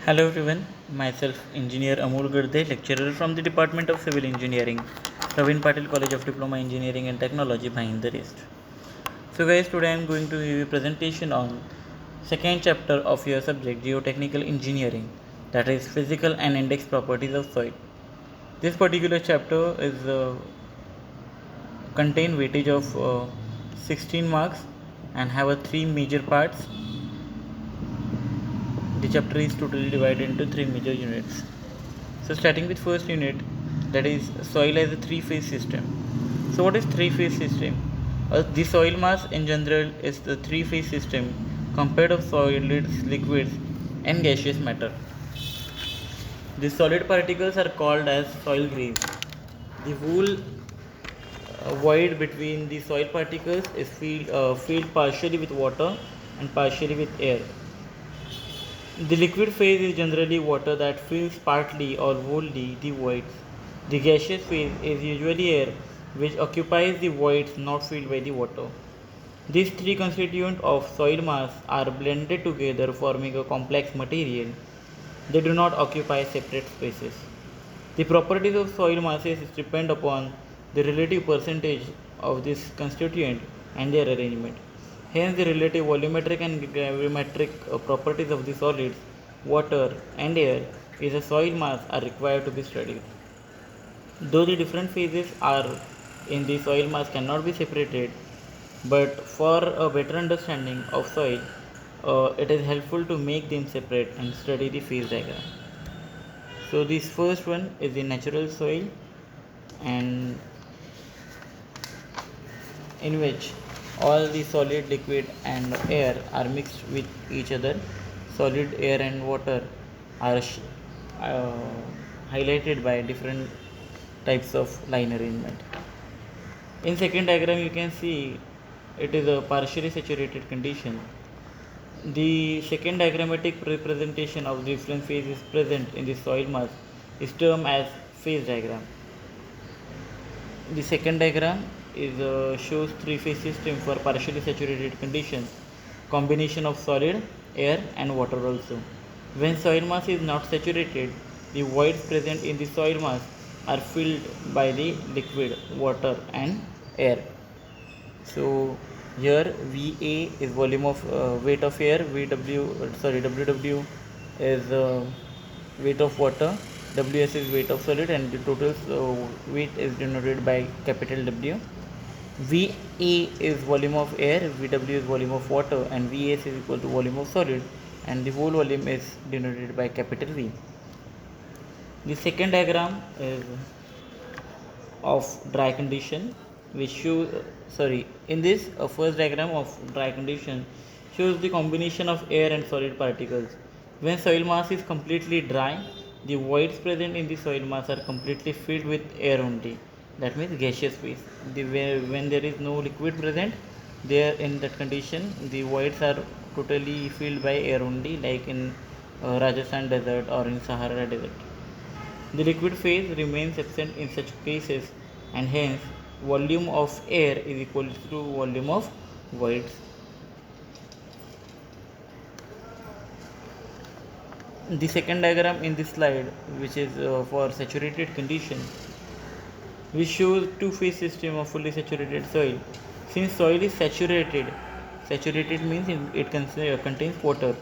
Hello everyone, myself Engineer Amol Gurde, lecturer from the Department of Civil Engineering, Praveen Patil College of Diploma Engineering and Technology behind the rest. So guys, today I am going to give you a presentation on second chapter of your subject Geotechnical Engineering, that is Physical and Index Properties of Soil. This particular chapter is contain weightage of 16 marks and have a three major parts. The chapter is totally divided into three major units. So starting with first unit, that is soil as a three-phase system. So what is three-phase system? The soil mass in general is the three-phase system compared of solids, liquids and gaseous matter. The solid particles are called as soil grains. The wool void between the soil particles is filled partially with water and partially with air. The liquid phase is generally water that fills partly or wholly the voids. The gaseous phase is usually air, which occupies the voids not filled by the water. These three constituents of soil mass are blended together forming a complex material. They do not occupy separate spaces. The properties of soil masses depend upon the relative percentage of this constituent and their arrangement. Hence, the relative volumetric and gravimetric properties of the solids, water, and air is a soil mass are required to be studied. Though the different phases are in the soil mass cannot be separated, but for a better understanding of soil, it is helpful to make them separate and study the phase diagram. So this first one is the natural soil, and in which all the solid, liquid and air are mixed with each other. Solid, air and water are uh, highlighted by different types of line arrangement. In second diagram you can see it is a partially saturated condition. The second diagrammatic representation of the different phases present in the soil mass is termed as phase diagram. The second diagram is shows three-phase system for partially saturated conditions, combination of solid, air and water also. When soil mass is not saturated, the voids present in the soil mass are filled by the liquid, water and air. So here VA is volume of weight of air, WW is weight of water, WS is weight of solid, and the total weight is denoted by capital W. VA is volume of air, VW is volume of water, and VS is equal to volume of solid, and the whole volume is denoted by capital V. The second diagram is of dry condition, which shows in this first diagram of dry condition shows the combination of air and solid particles. When soil mass is completely dry, the voids present in the soil mass are completely filled with air only, that means gaseous phase. When there is no liquid present, there in that condition the voids are totally filled by air only, like in Rajasthan desert or in Sahara desert. The liquid phase remains absent in such cases, and hence volume of air is equal to volume of voids. The second diagram in this slide, which is for saturated condition, which shows two-phase system of fully saturated soil. Since soil is saturated means it contains water.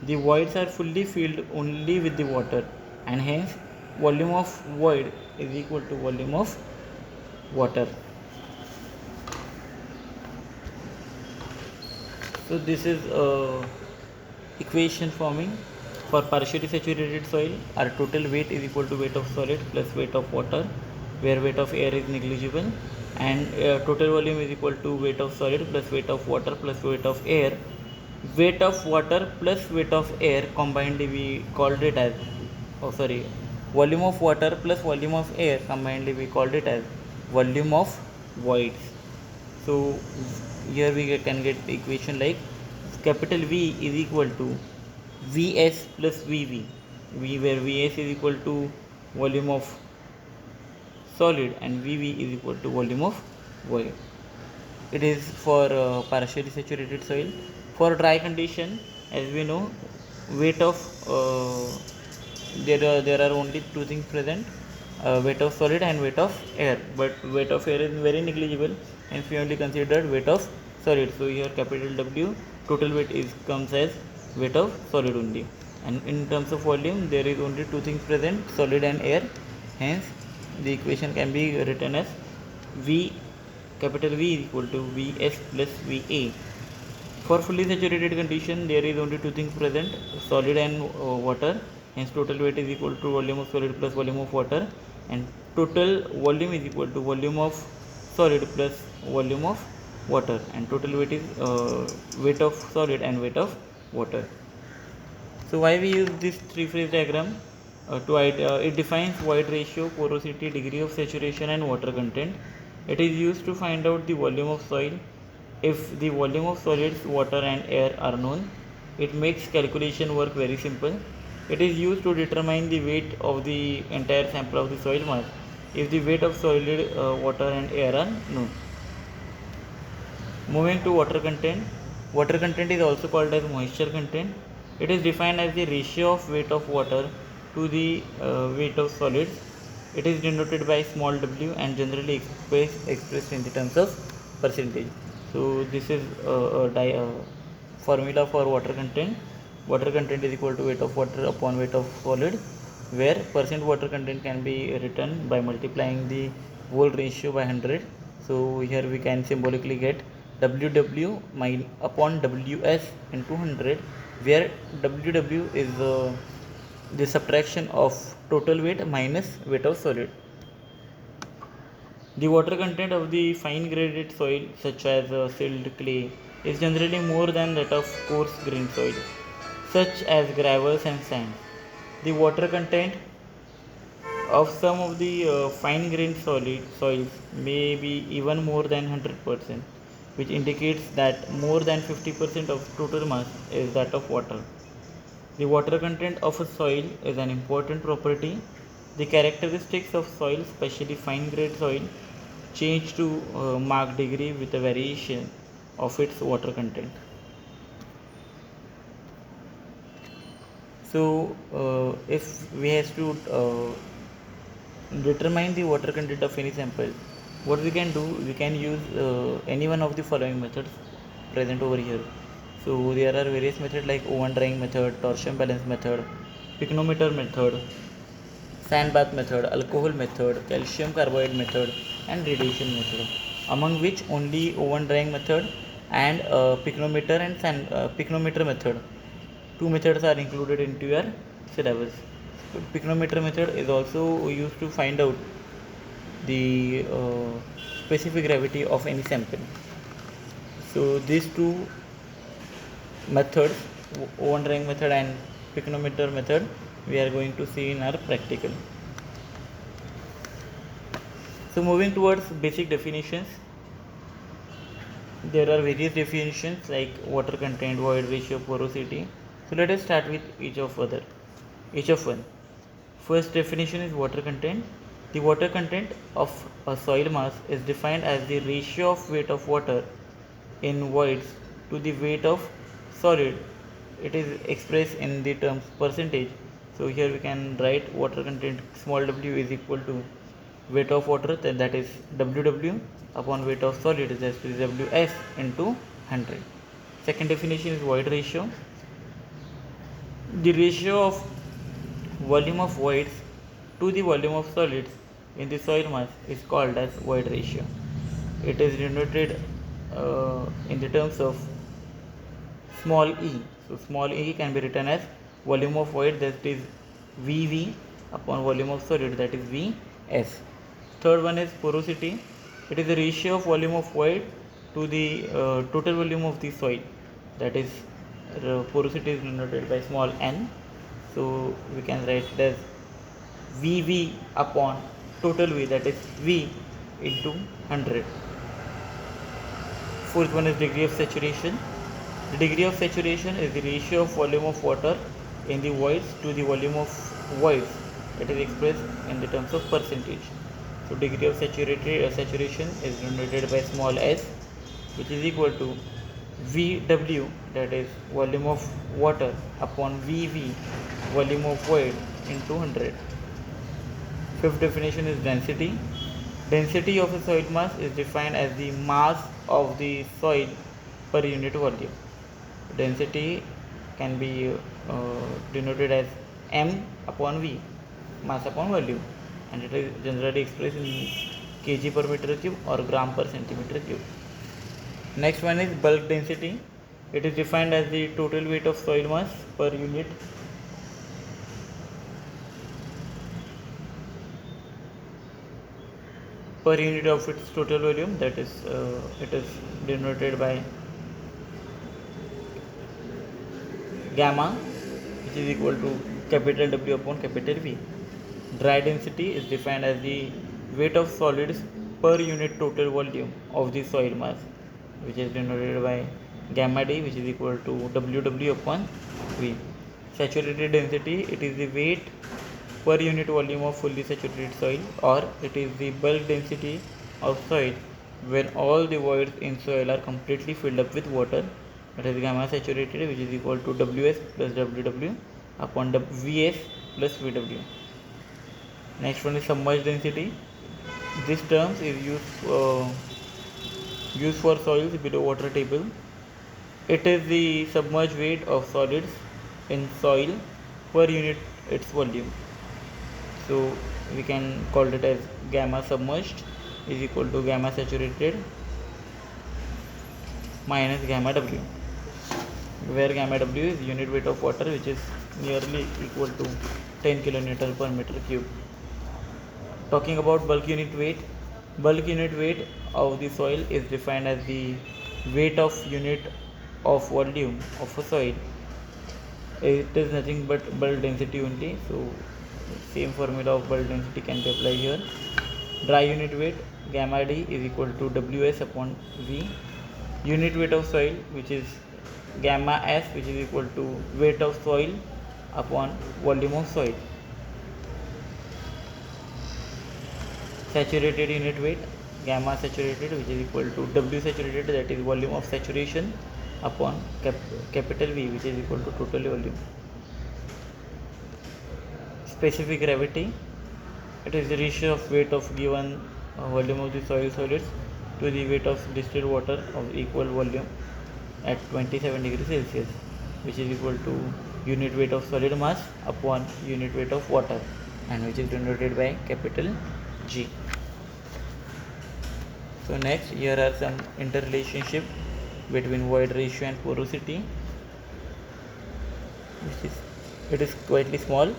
The voids are fully filled only with the water, and hence volume of void is equal to volume of water. So this is equation forming for partially saturated soil. Our total weight is equal to weight of solid plus weight of water, where weight of air is negligible, and total volume is equal to weight of solid plus weight of water plus weight of air. Weight of water plus weight of air combined we called it as volume of water plus volume of air combined we called it as volume of voids. So here we can get the equation like capital V is equal to Vs plus Vv, where Vs is equal to volume of solid and Vv is equal to volume of void. It is for partially saturated soil. For dry condition, as we know, weight of there are only two things present, weight of solid and weight of air, but weight of air is very negligible, hence we only considered weight of solid. So here capital W total weight is comes as weight of solid only, and in terms of volume there is only two things present, solid and air, hence the equation can be written as V capital V is equal to Vs plus Va. For fully saturated condition, there is only two things present, solid and water. Hence, total weight is equal to volume of solid plus volume of water, and total volume is equal to volume of solid plus volume of water, and total weight is weight of solid and weight of water. So, why we use this three-phase diagram? It defines void ratio, porosity, degree of saturation, and water content. It is used to find out the volume of soil. If the volume of solids, water and air are known, it makes calculation work very simple. It is used to determine the weight of the entire sample of the soil mass if the weight of solid, water and air are known. Moving to water content. Water content is also called as moisture content. It is defined as the ratio of weight of water to the weight of solids. It is denoted by small w and generally expressed in the terms of percentage. So this is a formula for water content. Water content is equal to weight of water upon weight of solid, where percent water content can be written by multiplying the whole ratio by 100. So here we can symbolically get WW upon WS into 100, where WW is the subtraction of total weight minus weight of solid. The water content of the fine graded soil such as silt clay is generally more than that of coarse grained soil such as gravels and sand. The water content of some of the fine grained soils may be even more than 100%, which indicates that more than 50% of total mass is that of water. The water content of a soil is an important property. The characteristics of soil, especially fine grained soil, change to marked degree with a variation of its water content. So, if we have to determine the water content of any sample, what we can do, we can use any one of the following methods present over here. So there are various methods like oven drying method, torsion balance method, pycnometer method, sand bath method, alcohol method, calcium carbide method, and radiation method, among which only oven drying method and pycnometer and pycnometer method, two methods are included into your syllabus. Pycnometer method is also used to find out the specific gravity of any sample. So these two methods, oven drying method and pycnometer method, we are going to see in our practical. So moving towards basic definitions, there are various definitions like water content, void ratio, porosity. So let us start with each of one. First definition is water content. The water content of a soil mass is defined as the ratio of weight of water in voids to the weight of solid. It is expressed in the terms percentage. So here we can write water content small w is equal to weight of water, that is WW, upon weight of solid, that is WS into 100. Second definition is void ratio. The ratio of volume of voids to the volume of solids in the soil mass is called as void ratio. It is denoted in the terms of small e. So small e can be written as volume of void, that is VV, upon volume of solid, that is Vs. Third one is porosity. It is the ratio of volume of void to the total volume of the soil, that is porosity is denoted by small n. So we can write it as VV upon total V, that is V into 100. Fourth one is degree of saturation. The degree of saturation is the ratio of volume of water in the voids to the volume of voids. It is expressed in the terms of percentage. So degree of saturation is denoted by small s, which is equal to VW, that is volume of water, upon VV, volume of void, into 100. Fifth definition is density. Density of a soil mass is defined as the mass of the soil per unit volume. Density can be denoted as M upon V, mass upon volume, and it is generally expressed in kg per meter cube or gram per centimeter cube. Next one is bulk density. It is defined as the total weight of soil mass per unit of its total volume, that is it is denoted by gamma, which is equal to capital W upon capital V. Dry density is defined as the weight of solids per unit total volume of the soil mass, which is denoted by gamma D, which is equal to WW upon V. Saturated density, it is the weight per unit volume of fully saturated soil, or it is the bulk density of soil when all the voids in soil are completely filled up with water. That is gamma saturated, which is equal to Ws plus WW upon Vs plus Vw. Next one is submerged density. This term is used for soils below water table. It is the submerged weight of solids in soil per unit its volume. So we can call it as gamma submerged is equal to gamma saturated minus gamma W, where gamma W is unit weight of water, which is nearly equal to 10 kilonewton per meter cube. Talking about bulk unit weight of the soil is defined as the weight of unit of volume of a soil. It is nothing but bulk density only, so same formula of bulk density can be applied here. Dry unit weight, gamma D is equal to Ws upon V. Unit weight of soil, which is gamma S, which is equal to weight of soil upon volume of soil. Saturated unit weight, gamma saturated, which is equal to W saturated, that is volume of saturation upon capital V, which is equal to total volume. Specific gravity, it is the ratio of weight of given volume of the soil solids to the weight of distilled water of equal volume at 27 degrees Celsius, which is equal to unit weight of solid mass upon unit weight of water, and which is denoted by capital G. So next, here are some interrelationship between void ratio and porosity. It is quite small.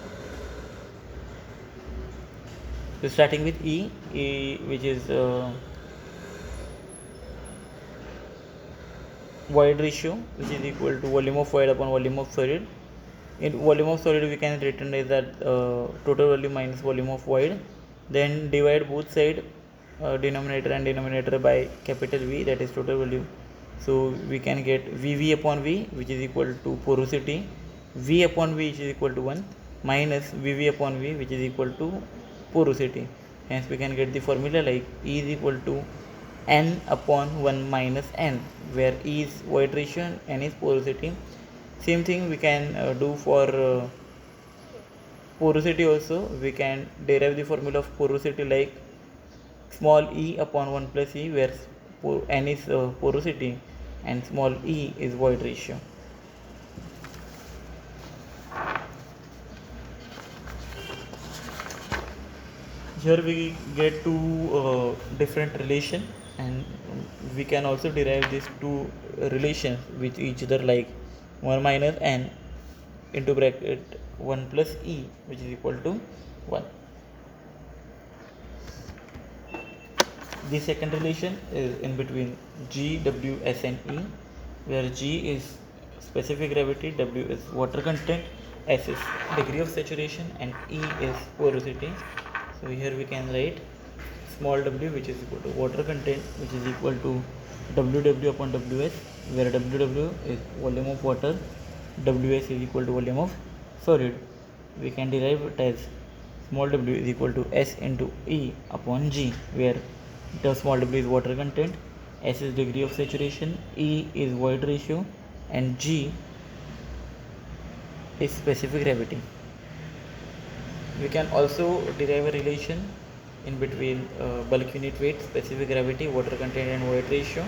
So starting with E, which is void ratio, which is equal to volume of void upon volume of solid. In volume of solid, we can written as that total volume minus volume of void. Then divide both side, denominator and denominator, by capital V, that is total volume. So we can get VV upon V, which is equal to porosity, V upon V, which is equal to 1, minus VV upon V, which is equal to porosity. Hence we can get the formula like E is equal to N upon 1 minus N, where E is void ratio and N is porosity. Same thing we can do for porosity also. We can derive the formula of porosity like small e upon 1 plus e, where N is porosity and small e is void ratio. Here we get two different relation, and we can also derive these two relations with each other like 1 minus N into bracket 1 plus e, which is equal to 1. The second relation is in between G, W, S and E, where G is specific gravity, W is water content, S is degree of saturation, and E is porosity. So here we can write small w, which is equal to water content, which is equal to WW upon WS, where WW is volume of water, WS is equal to volume of solid. We can derive it as small w is equal to S into E upon G, where the small w is water content, S is degree of saturation, E is void ratio, and G is specific gravity. We can also derive a relation in between bulk unit weight, specific gravity, water content and void ratio.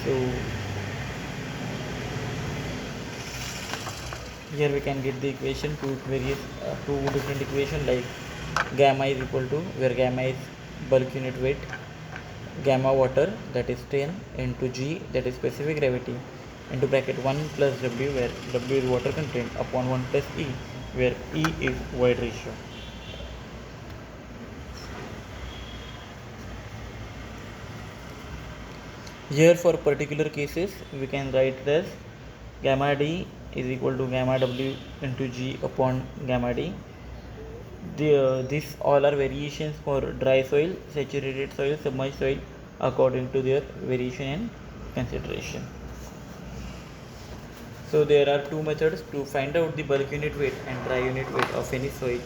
So here we can get the equation, two different equation, like gamma is equal to, where gamma is bulk unit weight, gamma water, that is 10, into G, that is specific gravity, into bracket 1 plus W, where W is water content, upon 1 plus E, where E is void ratio. Here for particular cases we can write it as gamma D is equal to gamma W into G upon gamma D. These all are variations for dry soil, saturated soil, submerged soil, according to their variation and consideration. So there are two methods to find out the bulk unit weight and dry unit weight of any soil.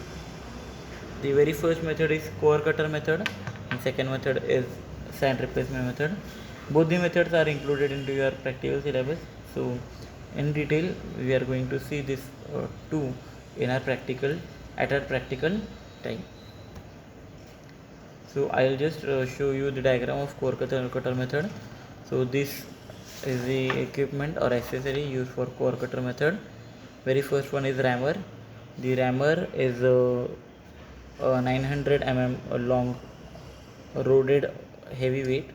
The very first method is core cutter method, and second method is sand replacement method. Both the methods are included into your practical syllabus. So in detail we are going to see this two in our practical time. So I'll just show you the diagram of core cutter method. So this is the equipment or accessory used for core cutter method. Very first one is rammer. The rammer is a 900 long roded heavy weight,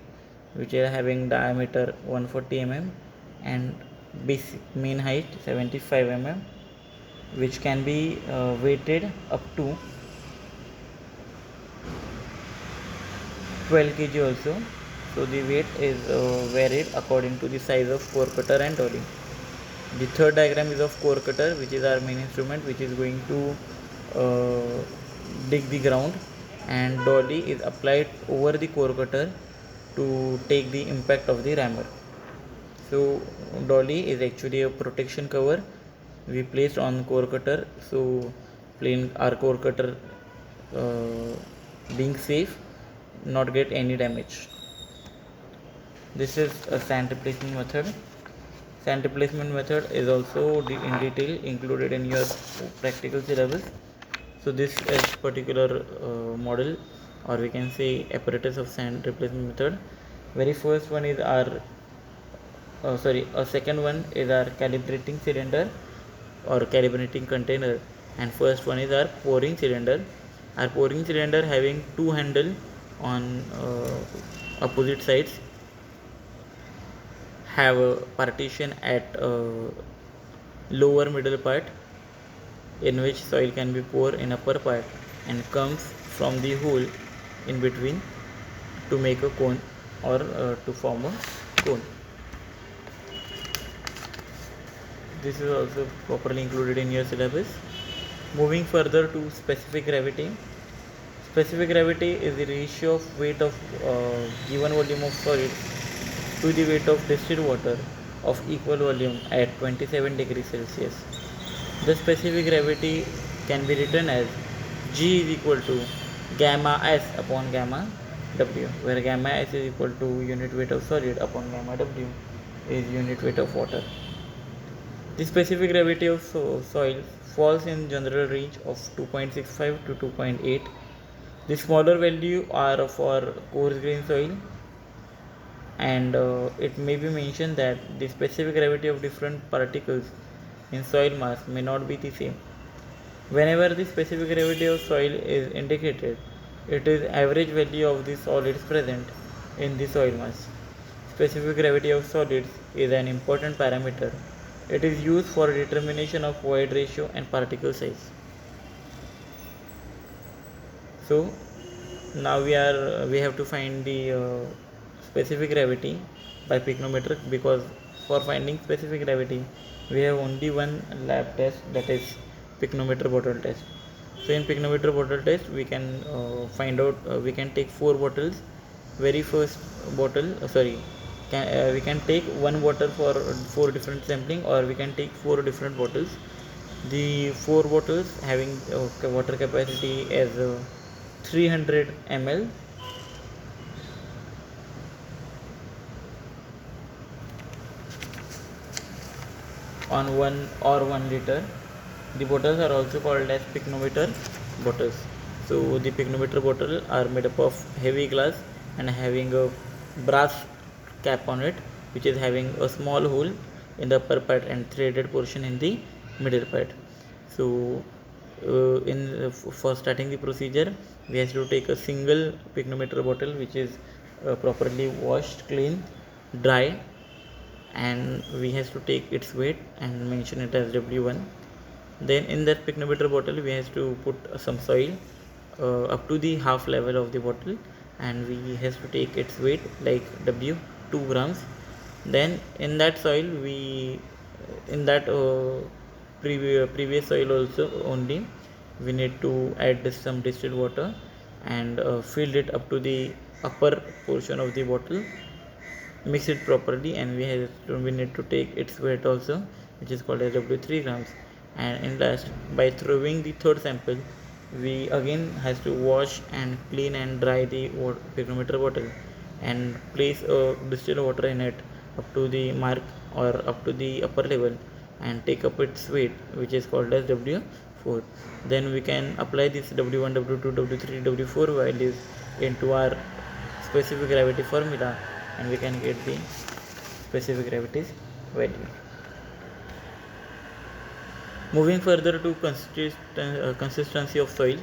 which is having diameter 140 and basic mean height 75 which can be weighted up to 12 kg also. So the weight is varied according to the size of core cutter and dolly. The third diagram is of core cutter, which is our main instrument, which is going to dig the ground, and dolly is applied over the core cutter to take the impact of the rammer. So dolly is actually a protection cover we placed on core cutter, so plain our core cutter being safe, not get any damage. This is a sand replacement method. Sand replacement method is also in detail included in your practical syllabus. So this is particular model, or we can say apparatus of sand replacement method. Very first one is our a second one is our calibrating cylinder or calibrating container, and first one is our pouring cylinder. Our pouring cylinder having two handle on opposite sides, have a partition at lower middle part in which soil can be poured in upper part and comes from the hole in between to make a cone or to form a cone. This is also properly included in your syllabus. Moving further to specific gravity. Specific gravity is the ratio of weight of given volume of solid to the weight of distilled water of equal volume at 27 degrees Celsius. The specific gravity can be written as G is equal to gamma S upon gamma W, where gamma S is equal to unit weight of solid upon gamma W is unit weight of water. The specific gravity of soil falls in general range of 2.65 to 2.8. The smaller value are for coarse grain soil, and it may be mentioned that the specific gravity of different particles in soil mass may not be the same. Whenever the specific gravity of soil is indicated, it is average value of the solids present in the soil mass. Specific gravity of solids is an important parameter. It is used for determination of void ratio and particle size. So now we have to find the specific gravity by pycnometer, because for finding specific gravity we have only one lab test, that is pycnometer bottle test. So in pycnometer bottle test we can find out, we can take 4 bottles. Very first bottle we can take one bottle for 4 different sampling, or we can take 4 different bottles. The 4 bottles having water capacity as 300 ml, on 1 liter. The bottles are also called as pycnometer bottles. So the pycnometer bottle are made up of heavy glass and having a brass cap on it, which is having a small hole in the upper part and threaded portion in the middle part. So for starting the procedure, we have to take a single pycnometer bottle which is properly washed, clean, dry, and we have to take its weight and mention it as W1. Then in that pycnometer bottle we have to put some soil up to the half level of the bottle, and we have to take its weight like W 2 grams. Then in that soil we in that previous soil also only we need to add some distilled water and fill it up to the upper portion of the bottle, mix it properly, and we need to take its weight also, which is called as W 3 grams. And in last, by throwing the third sample, we again has to wash and clean and dry the pyrometer bottle and place distilled water in it up to the mark or up to the upper level and take up its weight, which is called as W4. Then we can apply this W1, W2, W3, W4 values into our specific gravity formula, and we can get the specific gravity value. Moving further to consistency of soil.